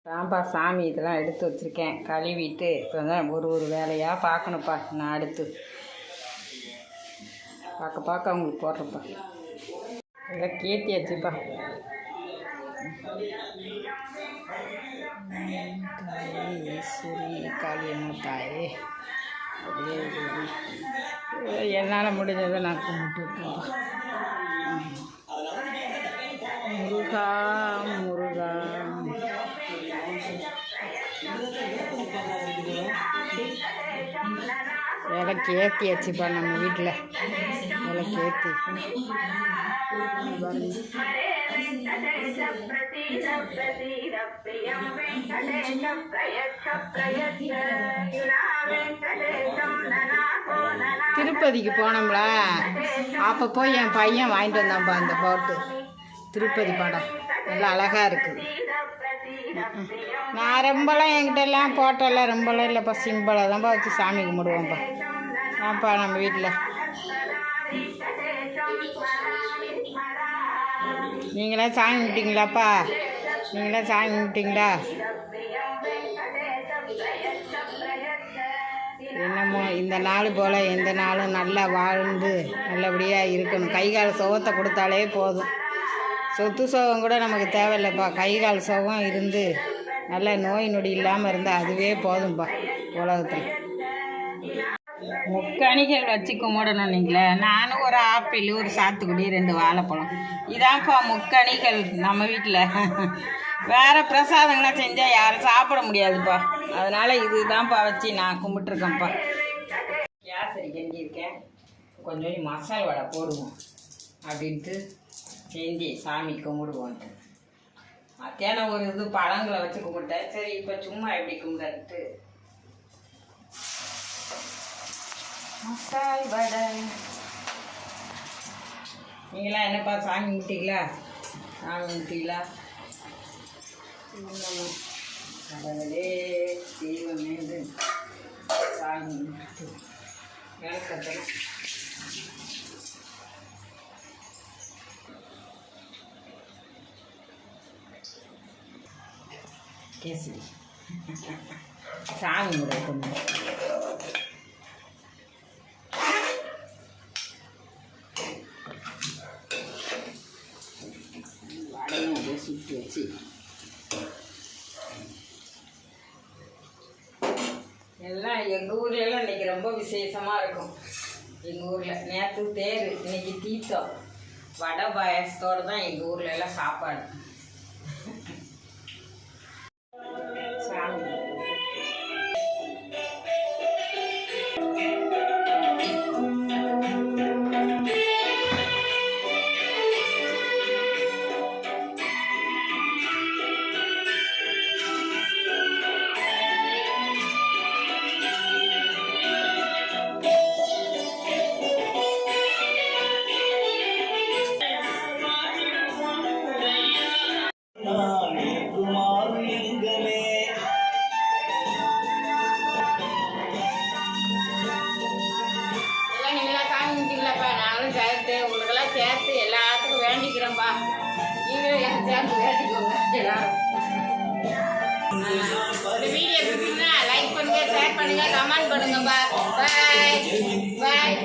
தான்ப்பா சாமி இதெல்லாம் எடுத்து வச்சுருக்கேன், கழுவிட்டு இப்போ தான் ஒரு வேலையாக பார்க்கணுப்பா. நான் அடுத்து பார்க்க அவங்களுக்கு போடுறப்பா. இதெல்லாம் கேத்தியாச்சுப்பா. ஈஸ்வரி காளியம்மா தாயே, என்னால் முடிஞ்சதை நான் கும்பிட்டு இருக்கேன்ப்பா. முருகா முருகா. விளக்கு ஏற்றியாச்சுப்பா நம்ம வீட்டில். விளக்கு ஏற்றி திருப்பதிக்கு போனோம்ல, அப்போ போய் என் பையன் வாங்கிட்டு வந்தான்ப்பா அந்த போட்டு. திருப்பதி படம் நல்லா அழகாக இருக்குது. நான் ரொம்பலாம் என்கிட்டலாம் போட்டோலாம் ரொம்பலாம் இல்லைப்பா, சிம்பிளாக தான்ப்பா வச்சு சாமி கும்பிடுவோம்ப்பா. ஆப்பா நம்ம வீட்டில் நீங்களாம் சாமி கும்பிட்டீங்களாப்பா? நீங்களாம் சாமி கும்பிட்டீங்களா? என்னமோ இந்த நாள் போல் எந்த நாளும் நல்லா வாழ்ந்து நல்லபடியாக இருக்கணும். கை கால் சுகத்தை கொடுத்தாலே போதும். சொத்து சுகம் கூட நமக்கு தேவையில்லைப்பா. கை கால் சுகம் இருந்து நல்ல நோய் நொடி இல்லாமல் இருந்தால் அதுவே போதும்ப்பா உலகத்தில். முக்கணிகள் வச்சு கும்பிடணும். நீங்களே நானும் ஒரு ஆப்பிள், ஒரு சாத்துக்குடி, 2 வாழைப்பழம், இதான்ப்பா முக்கணிகள் நம்ம வீட்டில். வேறு பிரசாதங்களாம் செஞ்சால் யாரும் சாப்பிட முடியாதுப்பா. அதனால் இதுதான்ப்பா வச்சு நான் கும்பிட்டுருக்கேன்ப்பா. கேசரி செஞ்சுருக்கேன், கொஞ்சம் மசால் வடை போடுவோம் அப்படின்ட்டு செஞ்சு சாமி கும்பிடுவோன்ட்டு. மத்தியானம் ஒரு இது பழங்களை வச்சு கும்பிட்டேன். சரி இப்போ சும்மா எப்படி கும்பிட்டு மசால் வடை. நீங்களாம் என்னப்பா சாமி கும்பிட்டீங்களா? சாமி கும்பிட்டீங்களா? கடவுளே தெய்வமே சாமி கும்பிட்டு விளக்கத்தை கேசரி சாமி முறைக்கணும். வடையும் அப்படியே சுற்றி வச்சு எல்லாம் எங்கள் ஊர்லெலாம் இன்றைக்கி ரொம்ப விசேஷமாக இருக்கும். எங்கள் ஊரில் நேற்று தேர், இன்றைக்கி தீர்த்தம், வடை பாயசத்தோடு தான் எங்கள் ஊரில் எல்லாம் சாப்பாடு. உங்களுக்கெல்லாம் சேர்த்து எல்லாத்துக்கும் வேண்டிக்கிறோம்ப்பா. நீங்களும் எனக்கு சேர்த்து வேண்டிக்கோங்க எல்லாரும். இந்த வீடியோ பிடிச்சிருந்தா லைக் பண்ணுங்க, ஷேர் பண்ணுங்க, கமெண்ட் பண்ணுங்கப்பா. பாய் பாய்.